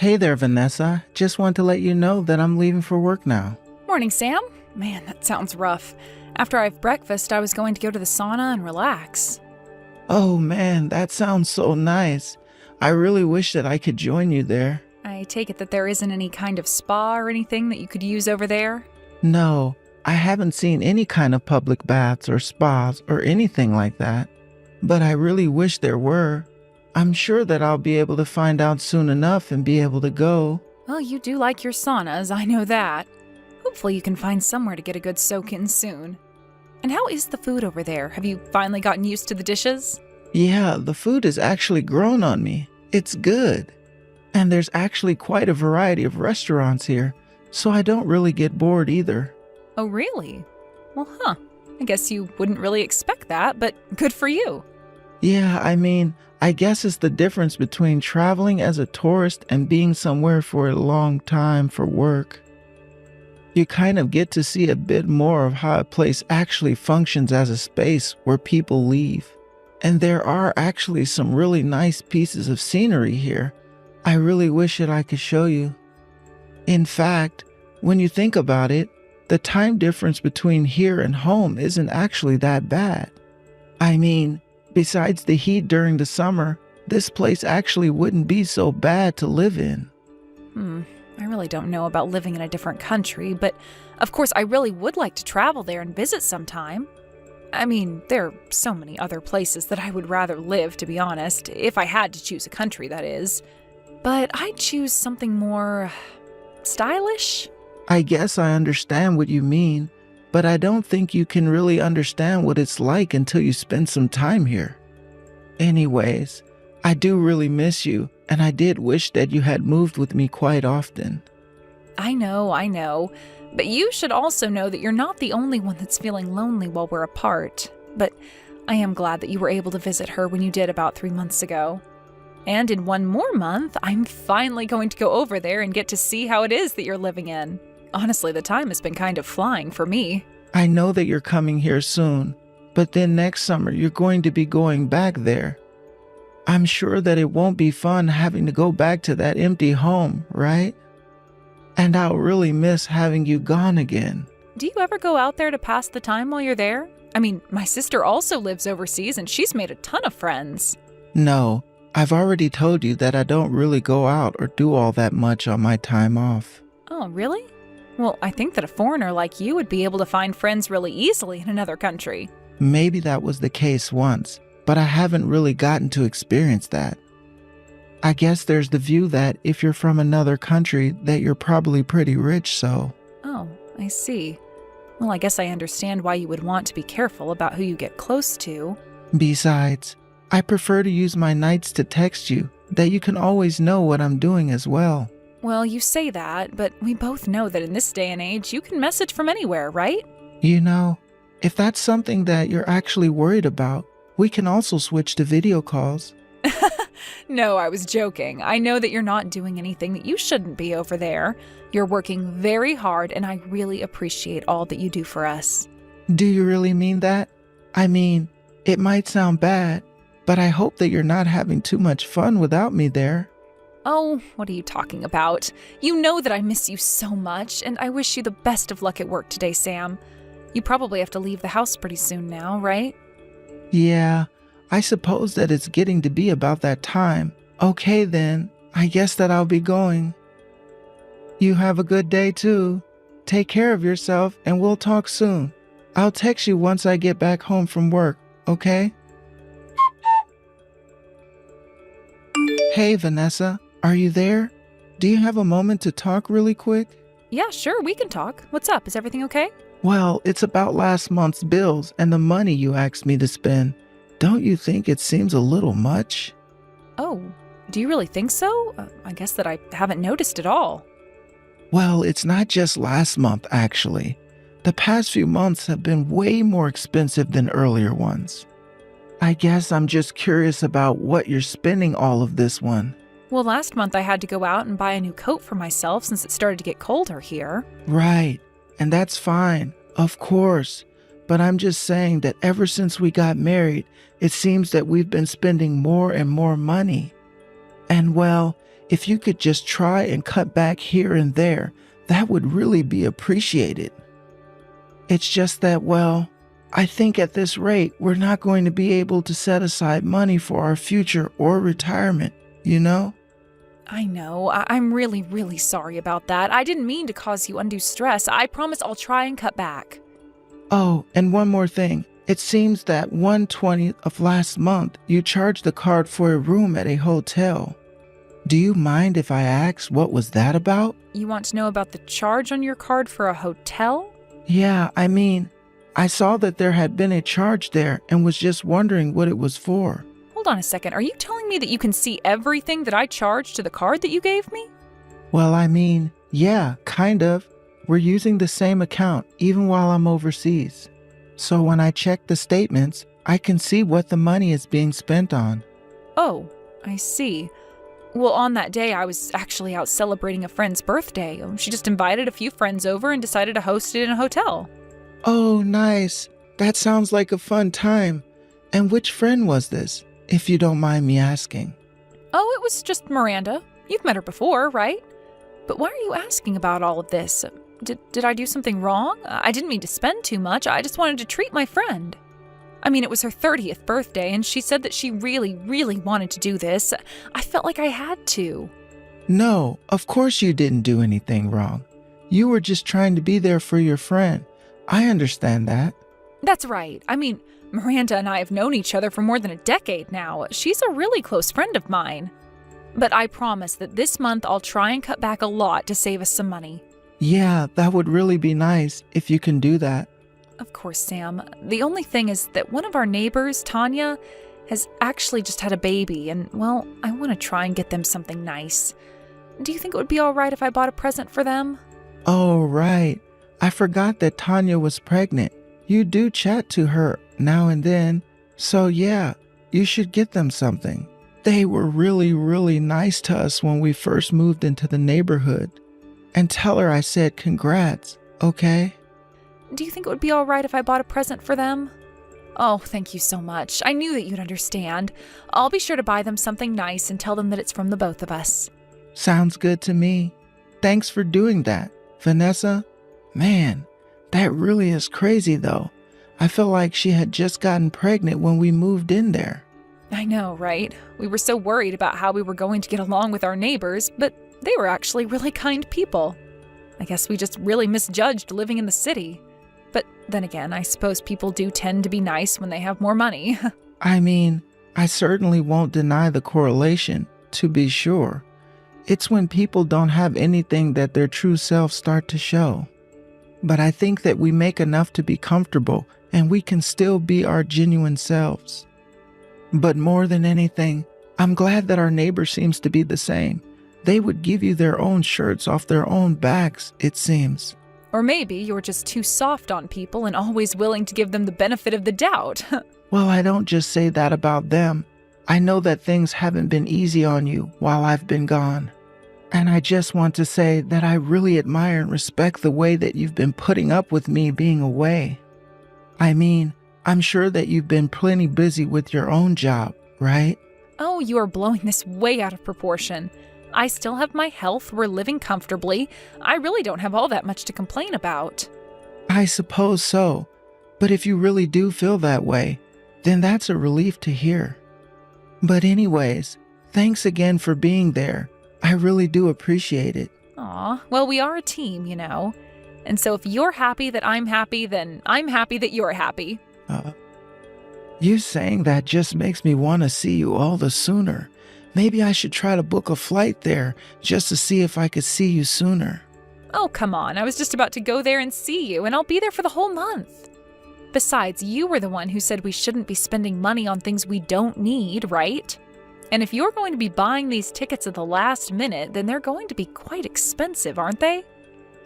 Hey there, Vanessa. Just want to let you know that I'm leaving for work now. Morning, Sam. Man, that sounds rough. After I have breakfast, I was going to go to the sauna and relax. Oh man, that sounds so nice. I really wish that I could join you there. I take it that there isn't any kind of spa or anything that you could use over there? No, I haven't seen any kind of public baths or spas or anything like that. But I really wish there were. I'm sure that I'll be able to find out soon enough and be able to go. Well, you do like your saunas, I know that. Hopefully you can find somewhere to get a good soak in soon. And how is the food over there? Have you finally gotten used to the dishes? Yeah, the food has actually grown on me. It's good. And there's actually quite a variety of restaurants here, so I don't really get bored either. Oh, really? Well, I guess you wouldn't really expect that, but good for you. Yeah, I guess it's the difference between traveling as a tourist and being somewhere for a long time for work. You kind of get to see a bit more of how a place actually functions as a space where people leave. And there are actually some really nice pieces of scenery here. I really wish that I could show you. In fact, when you think about it, the time difference between here and home isn't actually that bad. Besides the heat during the summer, this place actually wouldn't be so bad to live in. I really don't know about living in a different country, but of course I really would like to travel there and visit sometime. There are so many other places that I would rather live, to be honest, if I had to choose a country, that is. But I'd choose something more stylish. I guess I understand what you mean, but I don't think you can really understand what it's like until you spend some time here. Anyways, I do really miss you, and I did wish that you had moved with me quite often. I know. But you should also know that you're not the only one that's feeling lonely while we're apart. But I am glad that you were able to visit her when you did about 3 months ago. And in 1 more month, I'm finally going to go over there and get to see how it is that you're living in. Honestly, the time has been kind of flying for me. I know that you're coming here soon, but then next summer you're going to be going back there. I'm sure that it won't be fun having to go back to that empty home, right? And I'll really miss having you gone again. Do you ever go out there to pass the time while you're there? My sister also lives overseas and she's made a ton of friends. No, I've already told you that I don't really go out or do all that much on my time off. Oh, really? Well, I think that a foreigner like you would be able to find friends really easily in another country. Maybe that was the case once, but I haven't really gotten to experience that. I guess there's the view that if you're from another country, that you're probably pretty rich, so. Oh, I see. Well, I guess I understand why you would want to be careful about who you get close to. Besides, I prefer to use my nights to text you, that you can always know what I'm doing as well. Well, you say that, but we both know that in this day and age, you can message from anywhere, right? You know, if that's something that you're actually worried about, we can also switch to video calls. No, I was joking. I know that you're not doing anything that you shouldn't be over there. You're working very hard, and I really appreciate all that you do for us. Do you really mean that? It might sound bad, but I hope that you're not having too much fun without me there. Oh, what are you talking about? You know that I miss you so much, and I wish you the best of luck at work today, Sam. You probably have to leave the house pretty soon now, right? Yeah, I suppose that it's getting to be about that time. Okay then, I guess that I'll be going. You have a good day too. Take care of yourself and we'll talk soon. I'll text you once I get back home from work, okay? Hey Vanessa, are you there? Do you have a moment to talk really quick? Yeah, sure, we can talk. What's up? Is everything okay? Well, it's about last month's bills and the money you asked me to spend. Don't you think it seems a little much? Oh, do you really think so? I guess that I haven't noticed at all. Well, it's not just last month, actually. The past few months have been way more expensive than earlier ones. I guess I'm just curious about what you're spending all of this one. Well, last month I had to go out and buy a new coat for myself since it started to get colder here. Right, and that's fine, of course. But I'm just saying that ever since we got married, it seems that we've been spending more and more money. And well, If you could just try and cut back here and there, that would really be appreciated. It's just that, well, I think at this rate, we're not going to be able to set aside money for our future or retirement, you know? I know. I'm really, really sorry about that. I didn't mean to cause you undue stress. I promise I'll try and cut back. Oh, and one more thing. It seems that 1/20th of last month, you charged the card for a room at a hotel. Do you mind if I ask what was that about? You want to know about the charge on your card for a hotel? Yeah, I saw that there had been a charge there and was just wondering what it was for. Hold on a second. Are you telling me that you can see everything that I charged to the card that you gave me? Well, yeah, kind of. We're using the same account even while I'm overseas. So when I check the statements, I can see what the money is being spent on. Oh, I see. Well, on that day, I was actually out celebrating a friend's birthday. She just invited a few friends over and decided to host it in a hotel. Oh, nice. That sounds like a fun time. And which friend was this, if you don't mind me asking? Oh, it was just Miranda. You've met her before, right? But why are you asking about all of this? Did I do something wrong? I didn't mean to spend too much. I just wanted to treat my friend. I mean, it was her 30th birthday, and she said that she really, really wanted to do this. I felt like I had to. No, of course you didn't do anything wrong. You were just trying to be there for your friend. I understand that. That's right. I mean, Miranda and I have known each other for more than a decade now. She's a really close friend of mine. But I promise that this month I'll try and cut back a lot to save us some money. Yeah, that would really be nice if you can do that. Of course, Sam. The only thing is that one of our neighbors, Tanya, has actually just had a baby, and, well, I want to try and get them something nice. Do you think it would be all right if I bought a present for them? Oh, right. I forgot that Tanya was pregnant. You do chat to her now and then, so yeah, you should get them something. They were really, really nice to us when we first moved into the neighborhood. And tell her I said congrats, okay? Do you think it would be all right if I bought a present for them? Oh, thank you so much. I knew that you'd understand. I'll be sure to buy them something nice and tell them that it's from the both of us. Sounds good to me. Thanks for doing that, Vanessa. Man, that really is crazy though. I feel like she had just gotten pregnant when we moved in there. I know, right? We were so worried about how we were going to get along with our neighbors, but they were actually really kind people. I guess we just really misjudged living in the city. But then again, I suppose people do tend to be nice when they have more money. I certainly won't deny the correlation, to be sure. It's when people don't have anything that their true selves start to show. But I think that we make enough to be comfortable and we can still be our genuine selves. But more than anything, I'm glad that our neighbor seems to be the same. They would give you their own shirts off their own backs, it seems. Or maybe you're just too soft on people and always willing to give them the benefit of the doubt. Well, I don't just say that about them. I know that things haven't been easy on you while I've been gone. And I just want to say that I really admire and respect the way that you've been putting up with me being away. I'm sure that you've been plenty busy with your own job, right? Oh, you are blowing this way out of proportion. I still have my health, we're living comfortably. I really don't have all that much to complain about. I suppose so. But if you really do feel that way, then that's a relief to hear. But anyways, thanks again for being there. I really do appreciate it. Aw, well, we are a team, you know. And so if you're happy that I'm happy, then I'm happy that you're happy. You saying that just makes me want to see you all the sooner. Maybe I should try to book a flight there just to see if I could see you sooner. Oh, come on. I was just about to go there and see you, and I'll be there for the whole month. Besides, you were the one who said we shouldn't be spending money on things we don't need, right? And if you're going to be buying these tickets at the last minute, then they're going to be quite expensive, aren't they?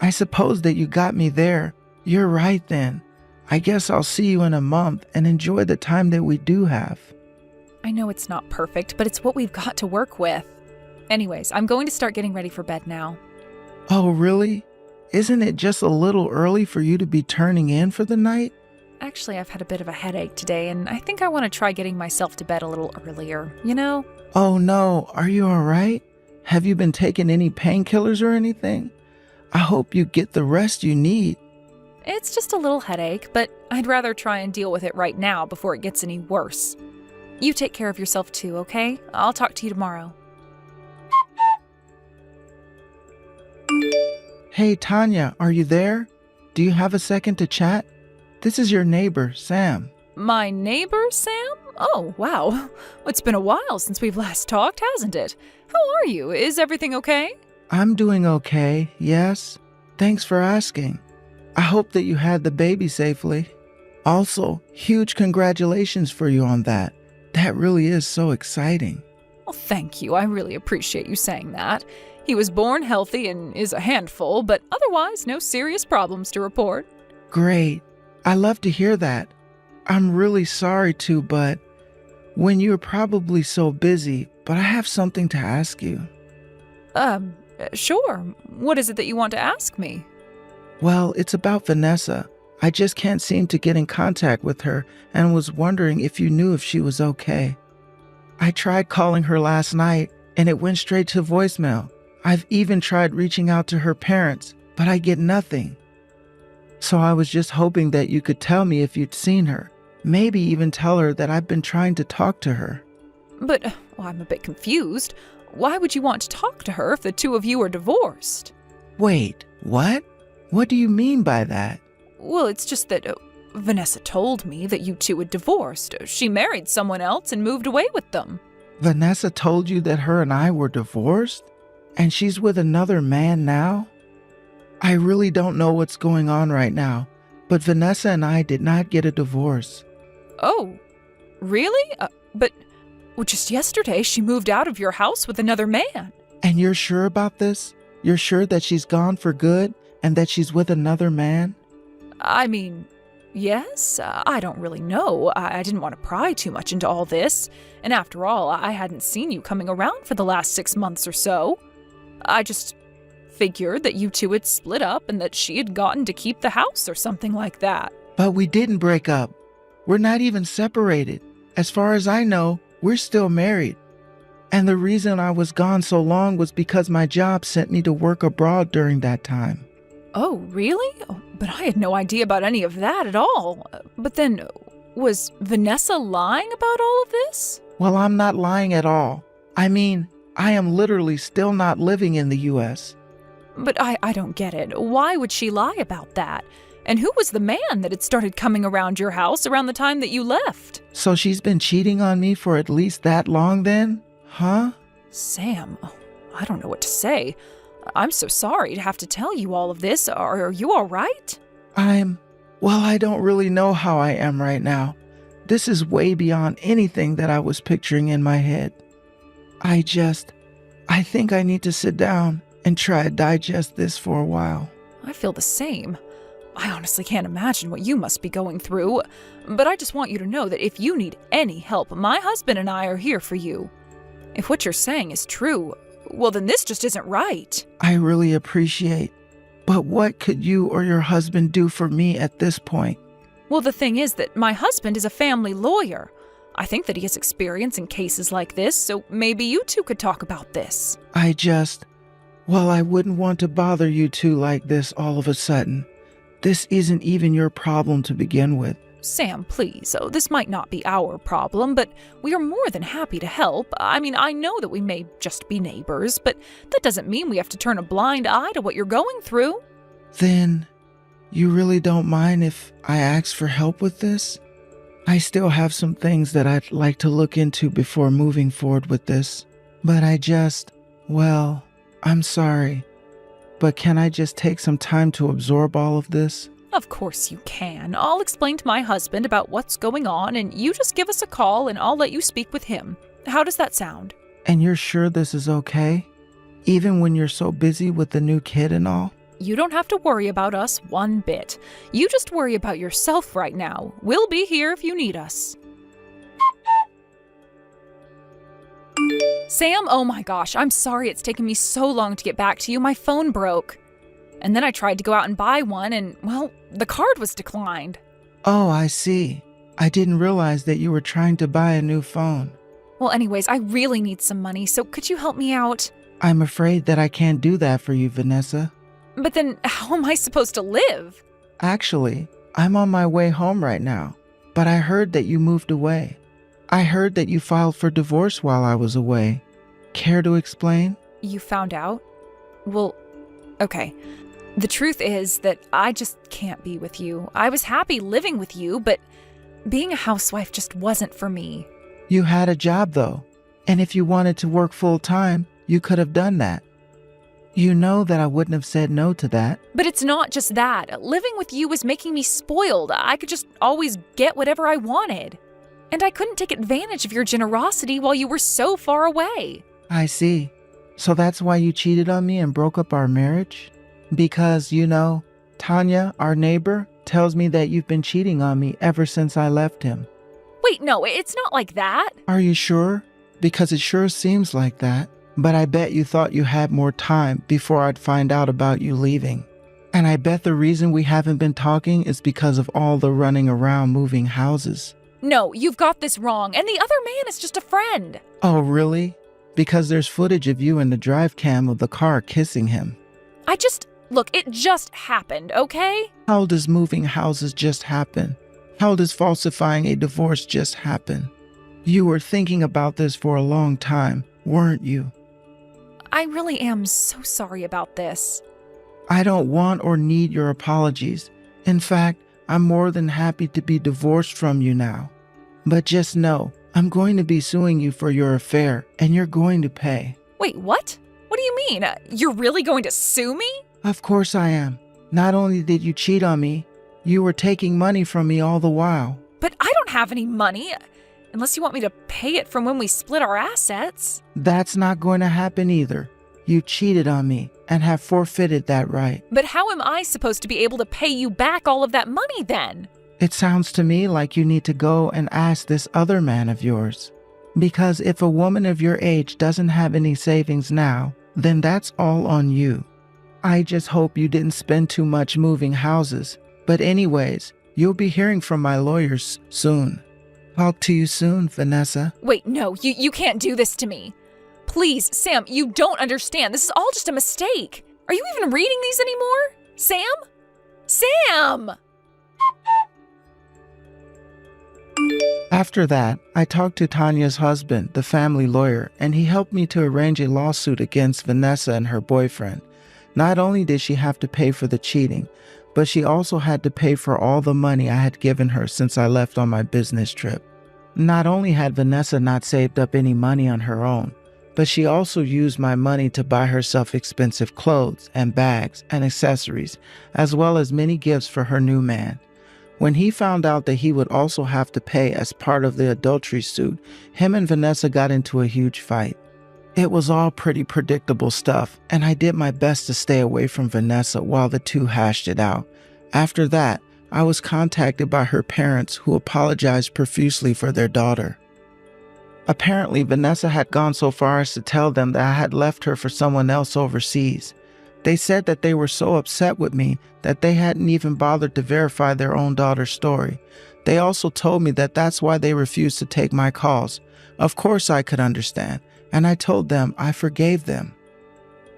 I suppose that you got me there. You're right then. I guess I'll see you in a month and enjoy the time that we do have. I know it's not perfect, but it's what we've got to work with. Anyways, I'm going to start getting ready for bed now. Oh, really? Isn't it just a little early for you to be turning in for the night? Actually, I've had a bit of a headache today, and I think I want to try getting myself to bed a little earlier, you know? Oh no, are you all right? Have you been taking any painkillers or anything? I hope you get the rest you need. It's just a little headache, but I'd rather try and deal with it right now before it gets any worse. You take care of yourself too, okay? I'll talk to you tomorrow. Hey, Tanya, are you there? Do you have a second to chat? This is your neighbor, Sam. My neighbor, Sam? Oh, wow. It's been a while since we've last talked, hasn't it? How are you? Is everything okay? I'm doing okay, yes. Thanks for asking. I hope that you had the baby safely. Also, huge congratulations for you on that. That really is so exciting. Well, thank you. I really appreciate you saying that. He was born healthy and is a handful, but otherwise no serious problems to report. Great. I love to hear that. I'm really sorry to, but when you're probably so busy, but I have something to ask you. Sure. What is it that you want to ask me? Well, it's about Vanessa. I just can't seem to get in contact with her and was wondering if you knew if she was okay. I tried calling her last night and it went straight to voicemail. I've even tried reaching out to her parents, but I get nothing. So I was just hoping that you could tell me if you'd seen her. Maybe even tell her that I've been trying to talk to her. But, I'm a bit confused. Why would you want to talk to her if the two of you are divorced? Wait, what? What do you mean by that? Well, it's just that Vanessa told me that you two had divorced. She married someone else and moved away with them. Vanessa told you that her and I were divorced? And she's with another man now? I really don't know what's going on right now, but Vanessa and I did not get a divorce. Oh, really? But just yesterday she moved out of your house with another man. And you're sure about this? You're sure that she's gone for good and that she's with another man? I mean, yes, I don't really know. I didn't want to pry too much into all this. And after all, I hadn't seen you coming around for the last 6 months or so. I just figured that you two had split up and that she had gotten to keep the house or something like that. But we didn't break up. We're not even separated. As far as I know, we're still married. And the reason I was gone so long was because my job sent me to work abroad during that time. Oh, really? But I had no idea about any of that at all. But then, was Vanessa lying about all of this? Well, I'm not lying at all. I mean, I am literally still not living in the U.S. But I don't get it. Why would she lie about that? And who was the man that had started coming around your house around the time that you left? So she's been cheating on me for at least that long then? Huh? Sam, I don't know what to say. I'm so sorry to have to tell you all of this. Are you all right? Well, I don't really know how I am right now. This is way beyond anything that I was picturing in my head. I think I need to sit down and try to digest this for a while. I feel the same. I honestly can't imagine what you must be going through. But I just want you to know that if you need any help, my husband and I are here for you. If what you're saying is true, well, then this just isn't right. I really appreciate. But what could you or your husband do for me at this point? Well, the thing is that my husband is a family lawyer. I think that he has experience in cases like this, so maybe you two could talk about this. Well, I wouldn't want to bother you two like this all of a sudden. This isn't even your problem to begin with. Sam, please. This might not be our problem, but we are more than happy to help. I mean, I know that we may just be neighbors, but that doesn't mean we have to turn a blind eye to what you're going through. Then, you really don't mind if I ask for help with this? I still have some things that I'd like to look into before moving forward with this. But well, I'm sorry. But can I just take some time to absorb all of this? Of course you can. I'll explain to my husband about what's going on, and you just give us a call and I'll let you speak with him. How does that sound? And you're sure this is okay? Even when you're so busy with the new kid and all? You don't have to worry about us one bit. You just worry about yourself right now. We'll be here if you need us. Sam, oh my gosh, I'm sorry it's taken me so long to get back to you. My phone broke. And then I tried to go out and buy one and, well, the card was declined. Oh, I see. I didn't realize that you were trying to buy a new phone. Well, anyways, I really need some money, so could you help me out? I'm afraid that I can't do that for you, Vanessa. But then how am I supposed to live? Actually, I'm on my way home right now, but I heard that you moved away. I heard that you filed for divorce while I was away. Care to explain? You found out? Well, okay. The truth is that I just can't be with you. I was happy living with you, but being a housewife just wasn't for me. You had a job, though, and if you wanted to work full-time, you could have done that. You know that I wouldn't have said no to that. But it's not just that. Living with you was making me spoiled. I could just always get whatever I wanted. And I couldn't take advantage of your generosity while you were so far away. I see. So that's why you cheated on me and broke up our marriage? Because, Tanya, our neighbor, tells me that you've been cheating on me ever since I left him. Wait, no, it's not like that. Are you sure? Because it sure seems like that. But I bet you thought you had more time before I'd find out about you leaving. And I bet the reason we haven't been talking is because of all the running around moving houses. No, you've got this wrong, and the other man is just a friend. Oh, really? Because there's footage of you in the drive cam of the car kissing him. Look, it just happened, okay? How does moving houses just happen? How does falsifying a divorce just happen? You were thinking about this for a long time, weren't you? I really am so sorry about this. I don't want or need your apologies. In fact, I'm more than happy to be divorced from you now. But just know, I'm going to be suing you for your affair, and you're going to pay. Wait, what? What do you mean? You're really going to sue me? Of course I am. Not only did you cheat on me, you were taking money from me all the while. But I don't have any money, unless you want me to pay it from when we split our assets. That's not going to happen either. You cheated on me and have forfeited that right. But how am I supposed to be able to pay you back all of that money then? It sounds to me like you need to go and ask this other man of yours. Because if a woman of your age doesn't have any savings now, then that's all on you. I just hope you didn't spend too much moving houses. But anyways, you'll be hearing from my lawyers soon. Talk to you soon, Vanessa. Wait, no, you can't do this to me. Please, Sam, you don't understand. This is all just a mistake. Are you even reading these anymore? Sam? Sam! After that, I talked to Tanya's husband, the family lawyer, and he helped me to arrange a lawsuit against Vanessa and her boyfriend. Not only did she have to pay for the cheating, but she also had to pay for all the money I had given her since I left on my business trip. Not only had Vanessa not saved up any money on her own, but she also used my money to buy herself expensive clothes and bags and accessories, as well as many gifts for her new man. When he found out that he would also have to pay as part of the adultery suit, him and Vanessa got into a huge fight. It was all pretty predictable stuff, and I did my best to stay away from Vanessa while the two hashed it out. After that, I was contacted by her parents, who apologized profusely for their daughter. Apparently, Vanessa had gone so far as to tell them that I had left her for someone else overseas. They said that they were so upset with me that they hadn't even bothered to verify their own daughter's story. They also told me that that's why they refused to take my calls. Of course I could understand, and I told them I forgave them.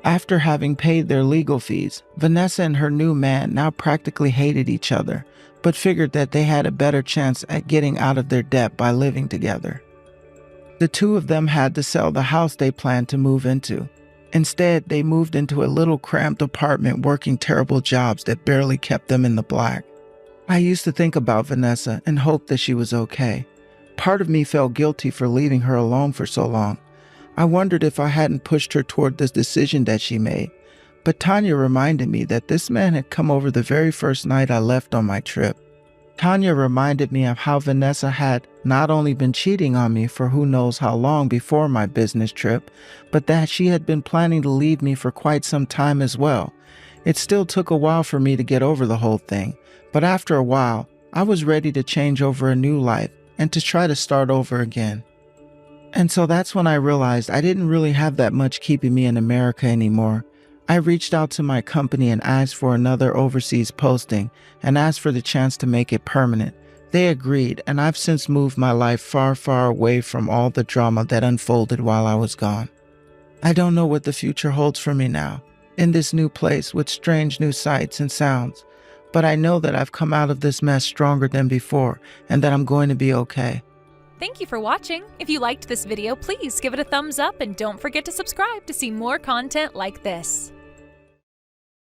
After having paid their legal fees, Vanessa and her new man now practically hated each other, but figured that they had a better chance at getting out of their debt by living together. The two of them had to sell the house they planned to move into. Instead, they moved into a little cramped apartment working terrible jobs that barely kept them in the black. I used to think about Vanessa and hoped that she was okay. Part of me felt guilty for leaving her alone for so long. I wondered if I hadn't pushed her toward this decision that she made. But Tanya reminded me that this man had come over the very first night I left on my trip. Tanya reminded me of how Vanessa had not only been cheating on me for who knows how long before my business trip, but that she had been planning to leave me for quite some time as well. It still took a while for me to get over the whole thing, but after a while, I was ready to change over a new life and to try to start over again. And so that's when I realized I didn't really have that much keeping me in America anymore. I reached out to my company and asked for another overseas posting and asked for the chance to make it permanent. They agreed, and I've since moved my life far, far away from all the drama that unfolded while I was gone. I don't know what the future holds for me now, in this new place with strange new sights and sounds, but I know that I've come out of this mess stronger than before and that I'm going to be okay. Thank you for watching. If you liked this video, please give it a thumbs up and don't forget to subscribe to see more content like this.